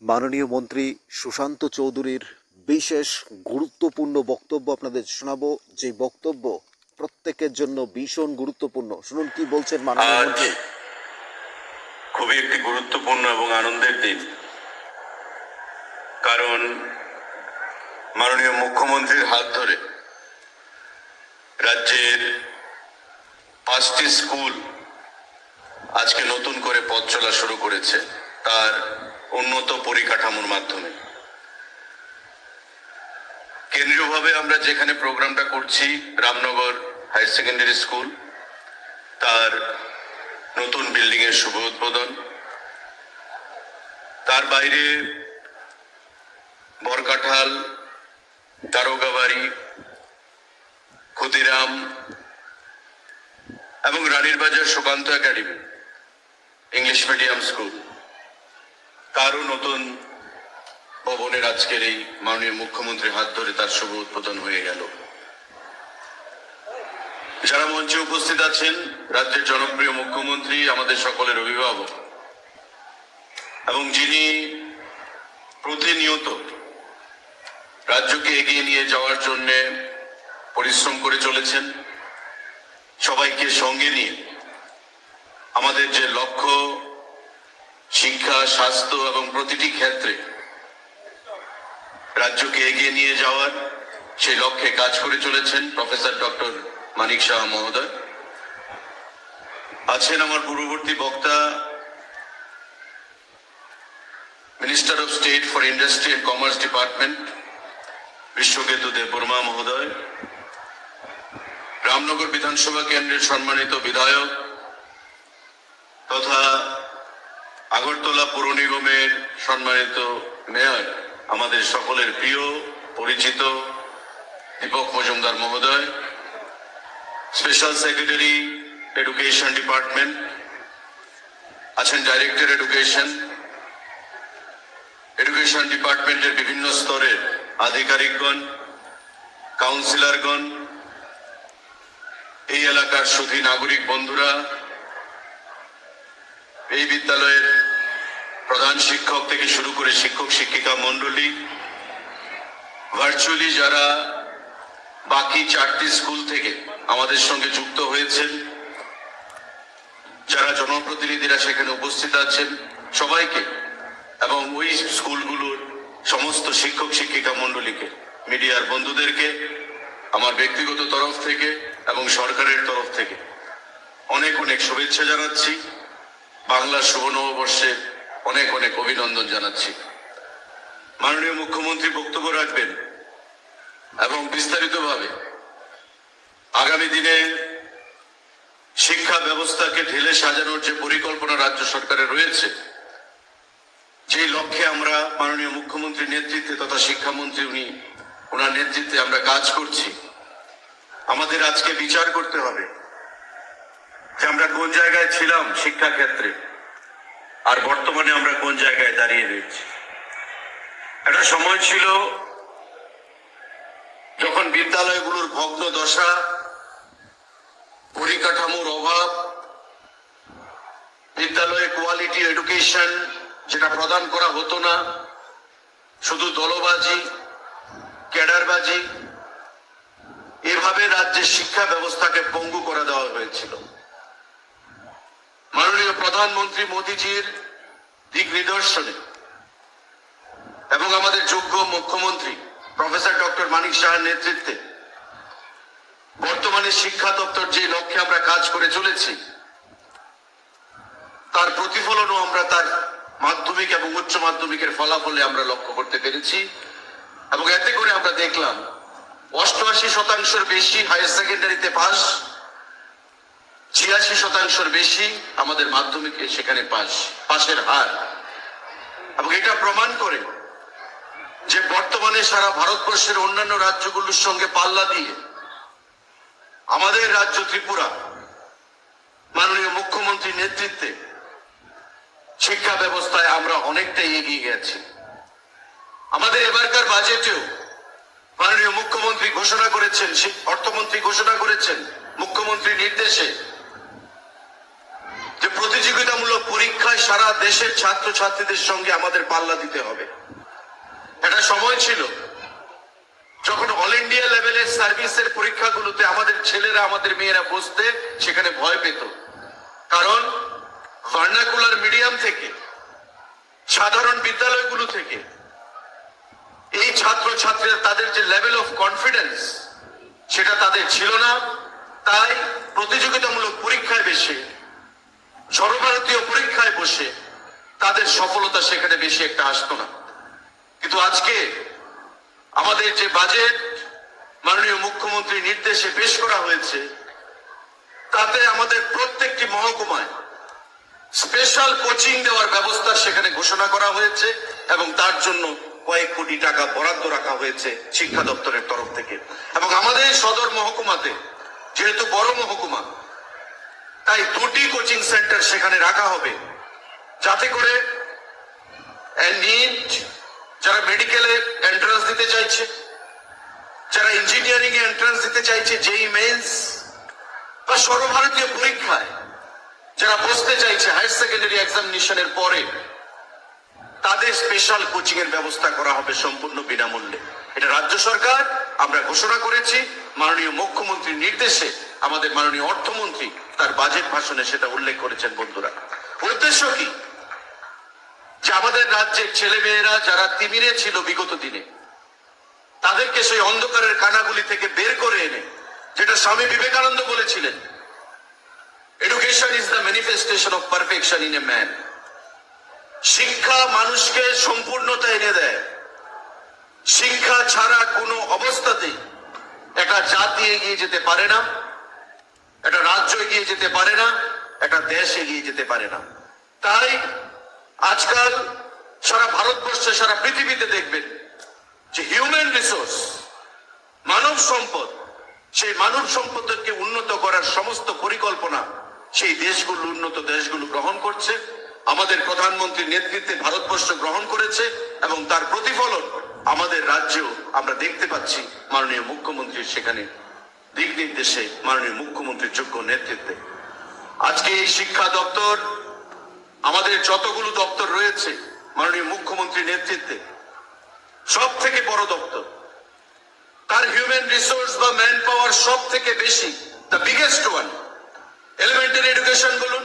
মাননীয় মন্ত্রী সুশান্ত চৌধুরীর বিশেষ গুরুত্বপূর্ণ বক্তব্য আপনাদের শোনাবো, যে বক্তব্য প্রত্যেকের জন্য ভীষণ গুরুত্বপূর্ণ। শুনুন কি বলছেন মাননীয় মন্ত্রী। খুবই একটি গুরুত্বপূর্ণ এবং আনন্দের দিন, কারণ মাননীয় মুখ্যমন্ত্রীর হাত ধরে রাজ্যের 5টি স্কুল আজকে নতুন করে পথ চলা শুরু করেছে তার উন্নত পরিকাঠামোর মাধ্যমে। কেন্দ্রীয়ভাবে আমরা যেখানে প্রোগ্রামটা করছি, রামনগর হায়ার সেকেন্ডারি স্কুল, তার নতুন বিল্ডিং এর শুভ উদ্বোধন। তার বাইরে বরকাঠাল, দারোগাবাড়ি, ক্ষুদিরাম এবং রানীর বাজার Sukanta academy English medium school, তারও নতুন ভবনের আজকের এই মাননীয় মুখ্যমন্ত্রীর হাত ধরে তার শুভ উদ্বোধন হয়ে গেল। যারা মঞ্চে উপস্থিত আছেন, রাজ্যের জনপ্রিয় মুখ্যমন্ত্রী, আমাদের সকলের অভিভাবক, এবং যিনি প্রতিনিয়ত রাজ্যকে এগিয়ে নিয়ে যাওয়ার জন্য পরিশ্রম করে চলেছেন, সবাইকে সঙ্গে নিয়ে আমাদের যে লক্ষ্য, শিক্ষা, স্বাস্থ্য এবং প্রতিটি ক্ষেত্রে রাজ্যকে এগিয়ে নিয়ে যাওয়ার সেই লক্ষ্যে কাজ করে চলেছেন প্রফেসর ডক্টর মানিক সাহা মহোদয়। আছেন আমার পূর্ববর্তী বক্তা, minister of state for industry and commerce department Biswaketu Debbarma মহোদয়, রামনগর বিধানসভা কেন্দ্রের সম্মানিত বিধায়ক তথা আগরতলা পৌর নিগমের সম্মানিত মেয়র, আমাদের সকলের প্রিয় পরিচিত দীপক মজুমদার মহোদয়, স্পেশাল সেক্রেটারি এডুকেশন ডিপার্টমেন্ট, আছেন ডাইরেক্টর এডুকেশন ডিপার্টমেন্টের বিভিন্ন স্তরের আধিকারিকগণ, কাউন্সিলরগণ, এই এলাকার সুধী নাগরিক বন্ধুরা, এই বিদ্যালয়ের প্রধান শিক্ষক থেকে শুরু করে শিক্ষক শিক্ষিকা মন্ডলী, ভার্চুয়ালি যারা বাকি 4টি স্কুল থেকে আমাদের সঙ্গে যুক্ত হয়েছেন, যারা জনপ্রতিনিধিরা সেখানে উপস্থিত আছেন, সবাইকে এবং ওই স্কুলগুলোর সমস্ত শিক্ষক শিক্ষিকা মন্ডলীকে, মিডিয়ার বন্ধুদেরকে আমার ব্যক্তিগত তরফ থেকে এবং সরকারের তরফ থেকে অনেক অনেক শুভেচ্ছা জানাচ্ছি। বাংলার শুভ নববর্ষে অনেক অনেক অভিনন্দন জানাচ্ছি। মাননীয় মুখ্যমন্ত্রী বক্তব্য রাখবেন এবং বিস্তারিতভাবে আগামী দিনে শিক্ষা ব্যবস্থাকে ঢেলে সাজানোর যে পরিকল্পনা রাজ্য সরকারের রয়েছে, যে লক্ষ্যে আমরা মাননীয় মুখ্যমন্ত্রীর নেতৃত্বে তথা শিক্ষামন্ত্রী ওনার নেতৃত্বে আমরা কাজ করছি, আমাদের আজকে বিচার করতে হবে যে আমরা কোন জায়গায় ছিলাম শিক্ষা ক্ষেত্রে আর বর্তমানে আমরা কোন জায়গায় দাঁড়িয়ে রয়েছি। একটা সময় ছিল যখন বিদ্যালয়গুলোর ভগ্ন দশা, পরিকাঠামোর অভাব, বিদ্যালয়ে কোয়ালিটি এডুকেশন যেটা প্রদান করা হতো না, শুধু দলবাজি, ক্যাডারবাজি, এভাবে রাজ্যের শিক্ষা ব্যবস্থাকে পঙ্গু করে দেওয়া হয়েছিল। মাননীয় প্রধানমন্ত্রী মোদীজির দিক নির্দেশনে এবং আমাদের যোগ্য মুখ্যমন্ত্রী প্রফেসর ডক্টর মানিক সাহার নেতৃত্বে বর্তমানে শিক্ষা দপ্তর যে লক্ষ্যে আমরা কাজ করে চলেছি, তার প্রতিফলনও আমরা তার মাধ্যমিক এবং উচ্চ মাধ্যমিকের ফলাফলে আমরা লক্ষ্য করতে পেরেছি। এবং এতে করে আমরা দেখলাম 88% বেশি হায়ার সেকেন্ডারিতে পাস, 86% বেশি আমাদের মাধ্যমিকে সেখানে পাশের হার। এবং এটা প্রমাণ করে যে বর্তমানে সারা ভারতবর্ষের অন্যান্য রাজ্যগুলোর সঙ্গে পাল্লা দিয়ে আমাদের রাজ্য ত্রিপুরা মাননীয় মুখ্যমন্ত্রীর নেতৃত্বে শিক্ষা ব্যবস্থায় আমরা অনেকটাই এগিয়ে গেছি। আমাদের এবারকার বাজেটেও মাননীয় মুখ্যমন্ত্রী ঘোষণা করেছেন, অর্থমন্ত্রী ঘোষণা করেছেন মুখ্যমন্ত্রীর নির্দেশে যে প্রতিযোগিতামূলক পরীক্ষায় সারা দেশের ছাত্রছাত্রীদের সঙ্গে আমাদের পাল্লা দিতে হবে। একটা সময় ছিল যখন অল ইন্ডিয়া লেভেলের সার্ভিসের পরীক্ষাগুলোতে আমাদের ছেলেরা আমাদের মেয়েরা বসতে সেখানে ভয় পেত, কারণ ভার্নাকুলার মিডিয়াম থেকে সাধারণ বিদ্যালয়গুলো থেকে এই ছাত্রছাত্রীরা তাদের যে লেভেল অফ কনফিডেন্স সেটা তাদের ছিল না। তাই প্রতিযোগিতামূলক পরীক্ষায় বসে, সর্বভারতীয় পরীক্ষায় বসে তাদের সফলতা সেখানে বেশি একটা আসতো না। কিন্তু আজকে আমাদের যে বাজেট মাননীয় মুখ্যমন্ত্রীর নির্দেশে পেশ করা হয়েছে, তাতে আমাদের প্রত্যেকটি মহকুমায় স্পেশাল কোচিং দেওয়ার ব্যবস্থা সেখানে ঘোষণা করা হয়েছে এবং তার জন্য কয়েক কোটি টাকা বরাদ্দ রাখা হয়েছে শিক্ষা দপ্তরের তরফ থেকে। এবং আমাদের সদর মহকুমাতে, যেহেতু বড় মহকুমা, তাই 2টি কোচিং সেন্টার সেখানে রাখা হবে, যাতে করে নিট, যারা মেডিকেলে এন্ট্রান্স দিতে চাইছে, যারা ইঞ্জিনিয়ারিং এ এন্ট্রান্স দিতে চাইছে, জেই মেন্স বা সর্বভারতীয় পরীক্ষায় যারা বসতে চাইছে হায়ার সেকেন্ডারি এক্সামিনেশনের পরে, তাদের স্পেশাল কোচিং এর ব্যবস্থা করা হবে সম্পূর্ণ বিনামূল্যে। এটা রাজ্য সরকার আমরা ঘোষণা করেছি, মাননীয় মুখ্যমন্ত্রীর নির্দেশে আমাদের মাননীয় অর্থমন্ত্রী তার বাজেট ভাষণে সেটা উল্লেখ করেছেন। বন্ধুরা, উদ্দেশ্য কি? যে আমাদের রাজ্যের ছেলে মেয়েরা যারা তিমিরে ছিল বিগত দিনে, তাদেরকে সেই অন্ধকারের কানাগুলি থেকে বের করে এনে, যেটা স্বামী বিবেকানন্দ বলেছিলেন, education is the manifestation of perfection in a man. শিক্ষা মানুষকে সম্পূর্ণতা এনে দেয়। শিক্ষা ছাড়া কোনো অবস্থাতেই একটা জাতি এগিয়ে যেতে পারে না, একটা রাজ্য এগিয়ে যেতে পারে না, একটা দেশ এগিয়ে যেতে পারে না। তাই আজকাল সারা ভারতবর্ষে, সারা পৃথিবীতে দেখবেন যে হিউম্যান রিসোর্স, মানব সম্পদ, সেই মানব সম্পদকে উন্নত করার সমস্ত পরিকল্পনা সেই দেশগুলো, উন্নত দেশগুলো গ্রহণ করছে। আমাদের প্রধানমন্ত্রীর নেতৃত্বে ভারতবর্ষ গ্রহণ করেছে এবং তার প্রতিফলন আমাদের রাজ্যেও আমরা দেখতে পাচ্ছি মাননীয় মুখ্যমন্ত্রীর সেখানে দিক নির্দেশে, মাননীয় মুখ্যমন্ত্রীর যোগ্য নেতৃত্বে। আজকে এই শিক্ষা দপ্তর, আমাদের যতগুলো দপ্তর রয়েছে মাননীয় মুখ্যমন্ত্রীর নেতৃত্বে, সব থেকে বড় দপ্তর, তার হিউম্যান রিসোর্স বা ম্যান পাওয়ার সব থেকে বেশি, the biggest one. Elementary education বলুন,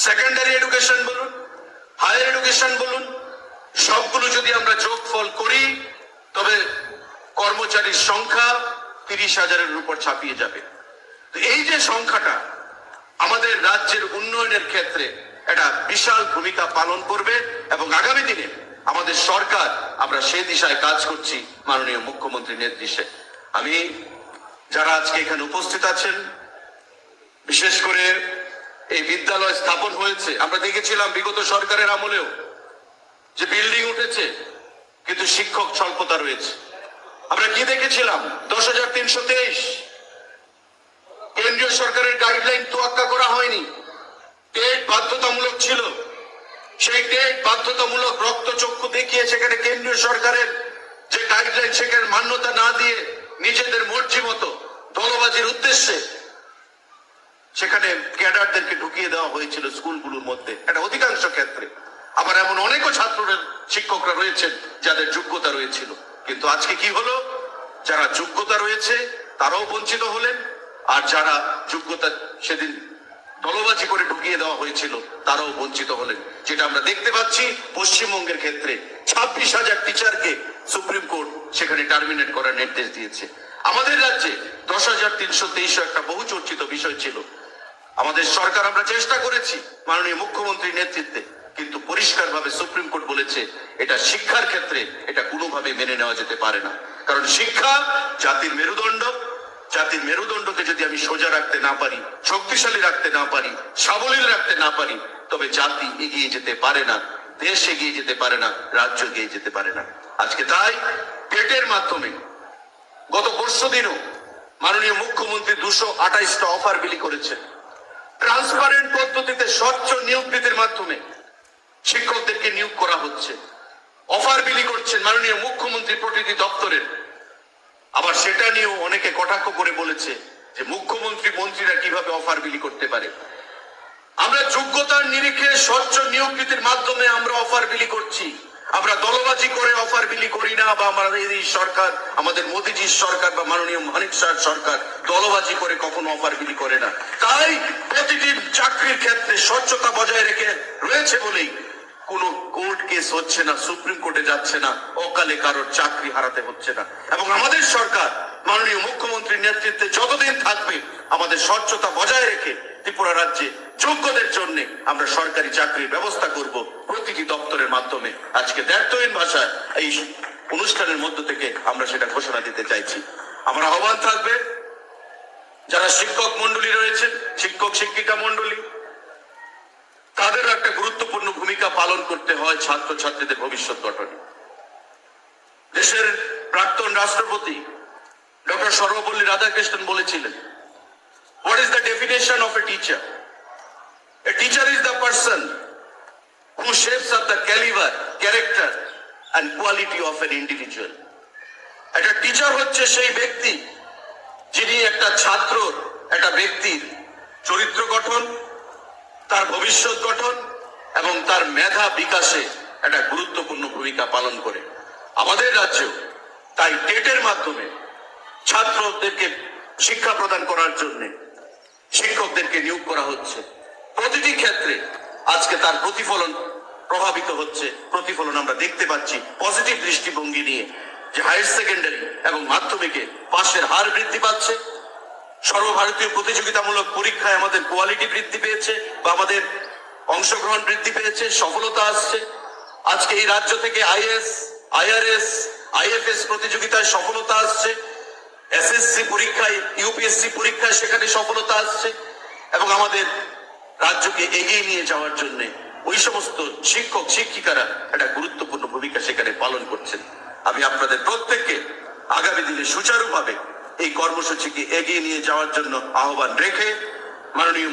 সেকেন্ডারি এডুকেশন বলুন, হায়ার এডুকেশন বলুন, সবগুলো যদি আমরা যোগফল করি তবে কর্মচারীর সংখ্যা 30,000-এর উপর ছাপিয়ে যাবে। তো এই যে সংখ্যাটা আমাদের রাজ্যের উন্নয়নের ক্ষেত্রে একটা বিশাল ভূমিকা পালন করবে এবং আগামী দিনে আমাদের সরকার, আমরা সেই দিশায় কাজ করছি মাননীয় মুখ্যমন্ত্রীর নির্দেশে। আমি যারা আজকে এখানে উপস্থিত আছেন, বিশেষ করে এই বিদ্যালয় স্থাপন হয়েছে, আমরা দেখেছিলাম বিগত সরকারের আমলেও যে বিল্ডিং উঠেছে কিন্তু শিক্ষক স্বল্পতা রয়েছে। আমরা কি দেখেছিলাম? 10,323 কেন্দ্রীয় সরকারের গাইডলাইন তোয়াক্কা করা হয়নি, টেট বাধ্যতামূলক ছিল। সেই টেট বাধ্যতামূলক রক্তচক্ষু দেখিয়ে সেখানে কেন্দ্রীয় সরকারের যে গাইডলাইন সেখানে মান্যতা না দিয়ে নিজেদের মর্জি মতো দলবাজির উদ্দেশ্যে সেখানে ক্যাডারদেরকে ঢুকিয়ে দেওয়া হয়েছিল স্কুলগুলোর মধ্যে, এটা অধিকাংশ ক্ষেত্রে। আবার এমন অনেকও ছাত্ররা, শিক্ষকরা রয়েছেন যাদের যোগ্যতা রয়েছিল, কিন্তু আজকে কি হলো? যারা যোগ্যতা রয়েছে তারাও বঞ্চিত হলেন, আর যারা যোগ্যতা সেদিন দলবাজি করে ঢুকিয়ে দেওয়া হয়েছিল তারাও বঞ্চিত হলেন। যেটা আমরা দেখতে পাচ্ছি পশ্চিমবঙ্গের ক্ষেত্রে 26,000 টিচারকে সুপ্রিম কোর্ট সেখানে টার্মিনেট করার নির্দেশ দিয়েছে। আমাদের রাজ্যে 10,323 একটা বহু চর্চিত বিষয় ছিল। আমাদের সরকার, আমরা চেষ্টা করেছি মাননীয় মুখ্যমন্ত্রীর নেতৃত্বে, কিন্তু পরিষ্কারভাবে সুপ্রিম কোর্ট বলেছে এটা শিক্ষার ক্ষেত্রে এটা কোনোভাবে মেনে নেওয়া যেতে পারে না। কারণ শিক্ষা জাতির মেরুদণ্ড। জাতির মেরুদণ্ডকে যদি আমি সোজা রাখতে না পারি, শক্তিশালী রাখতে না পারি, সাবলীল রাখতে না পারি, তবে জাতি এগিয়ে যেতে পারে না, দেশ এগিয়ে যেতে পারে না, রাজ্য এগিয়ে যেতে পারে না। আজকে তাই টেটের মাধ্যমে গত পরশুদিনও মাননীয় মুখ্যমন্ত্রী 228টা অফার বিলি করেছেন। ট্রান্সপারেন্ট পদ্ধতিতে স্বচ্ছ নিয়োগ নীতির মাধ্যমে শিক্ষকদেরকে নিয়োগ করা হচ্ছে। অফার বিলি করছেন মাননীয় মুখ্যমন্ত্রী প্রতিটি দপ্তরের। আবার সেটা নিয়েও অনেকে কটাক্ষ করে বলেছে যে মুখ্যমন্ত্রী, মন্ত্রীরা কিভাবে অফার বিলি করতে পারে। আমরা যোগ্যতার নিরিখে স্বচ্ছ নিয়োগ নীতির মাধ্যমে আমরা অফার বিলি করছি। আমরা দলবাজি করে অফার বিলি করি না, বা আমাদের এই সরকার, আমাদের মোদিজির সরকার বা মাননীয় মানিক শাহর সরকার দলবাজি করে কখনো অফার বিলি করে না। তাই প্রতিটি চাকরির ক্ষেত্রে স্বচ্ছতা বজায় রেখে রয়েছে বলেই কোন কোর্ট কেস হচ্ছে না, সুপ্রিম কোর্টে যাচ্ছে না, অকালে কারোর চাকরি হারাতে হচ্ছে না। এবং আমাদের সরকার মাননীয় মুখ্যমন্ত্রীর নেতৃত্বে যতদিন থাকবে, আমাদের স্বচ্ছতা বজায় রেখে ত্রিপুরা রাজ্যে যোগ্যদের জন্য আমরা সরকারি চাকরির ব্যবস্থা করব প্রতিটি দপ্তরের মাধ্যমে। আজকে দ্ব্যর্থহীন ভাষায় এই অনুষ্ঠানের মধ্য থেকে আমরা সেটা ঘোষণা দিতে চাইছি। আমার আহ্বান থাকবে, যারা শিক্ষক মন্ডলী রয়েছেন, শিক্ষক শিক্ষিকা মন্ডলী, তাদেরও একটা গুরুত্বপূর্ণ ভূমিকা পালন করতে হয় ছাত্রছাত্রীদের ভবিষ্যৎ গঠনে। দেশের প্রাক্তন রাষ্ট্রপতি ডক্টর সর্বপল্লী রাধাকৃষ্ণন বলেছিলেন, what is the definition of a teacher? A teacher is the person who shapes up the caliber, character and quality of an individual. একটা টিচার হচ্ছে সেই ব্যক্তি যিনি একটা ছাত্রর, একটা ব্যক্তির চরিত্র গঠন, তার ভবিষ্যৎ গঠন এবং তার মেধা বিকাশে একটা গুরুত্বপূর্ণ ভূমিকা পালন করে। আমাদের রাজ্যেও তাই টেটের মাধ্যমে ছাত্রদেরকে শিক্ষা প্রদান করার জন্য শিক্ষকদেরকে নিয়োগ করা হচ্ছে। প্রতিটি ক্ষেত্রে আজকে তার প্রতিফলন প্রভাবিত হচ্ছে, প্রতিফলন আমরা দেখতে পাচ্ছি পজিটিভ দৃষ্টিভঙ্গি নিয়ে, যে হায়ার সেকেন্ডারি এবং মাধ্যমিকে পাশের হার বৃদ্ধি পাচ্ছে, সর্বভারতীয় প্রতিযোগিতামূলক পরীক্ষায় আমাদের কোয়ালিটি বৃদ্ধি পেয়েছে বা আমাদের অংশগ্রহণ বৃদ্ধি পেয়েছে, সফলতা আসছে। আজকে এই রাজ্য থেকে আইএস, আইআরএস, আইএফএস প্রতিযোগিতায় সফলতা আসছে, এসএসসি পরীক্ষায়, ইউপিএসসি পরীক্ষায় সেখানে সফলতা আসছে। এবং আমাদের রাজ্যকে এগিয়ে নিয়ে যাওয়ার জন্য ওই সমস্ত শিক্ষক শিক্ষিকারা একটা গুরুত্বপূর্ণ ভূমিকা সেখানে পালন করছেন। আমি আপনাদের প্রত্যেককে আগামী দিনে সুচারুভাবে এই কর্মসূচিকে এগিয়ে নিয়ে যাওয়ার জন্য আহ্বান রেখে মাননীয়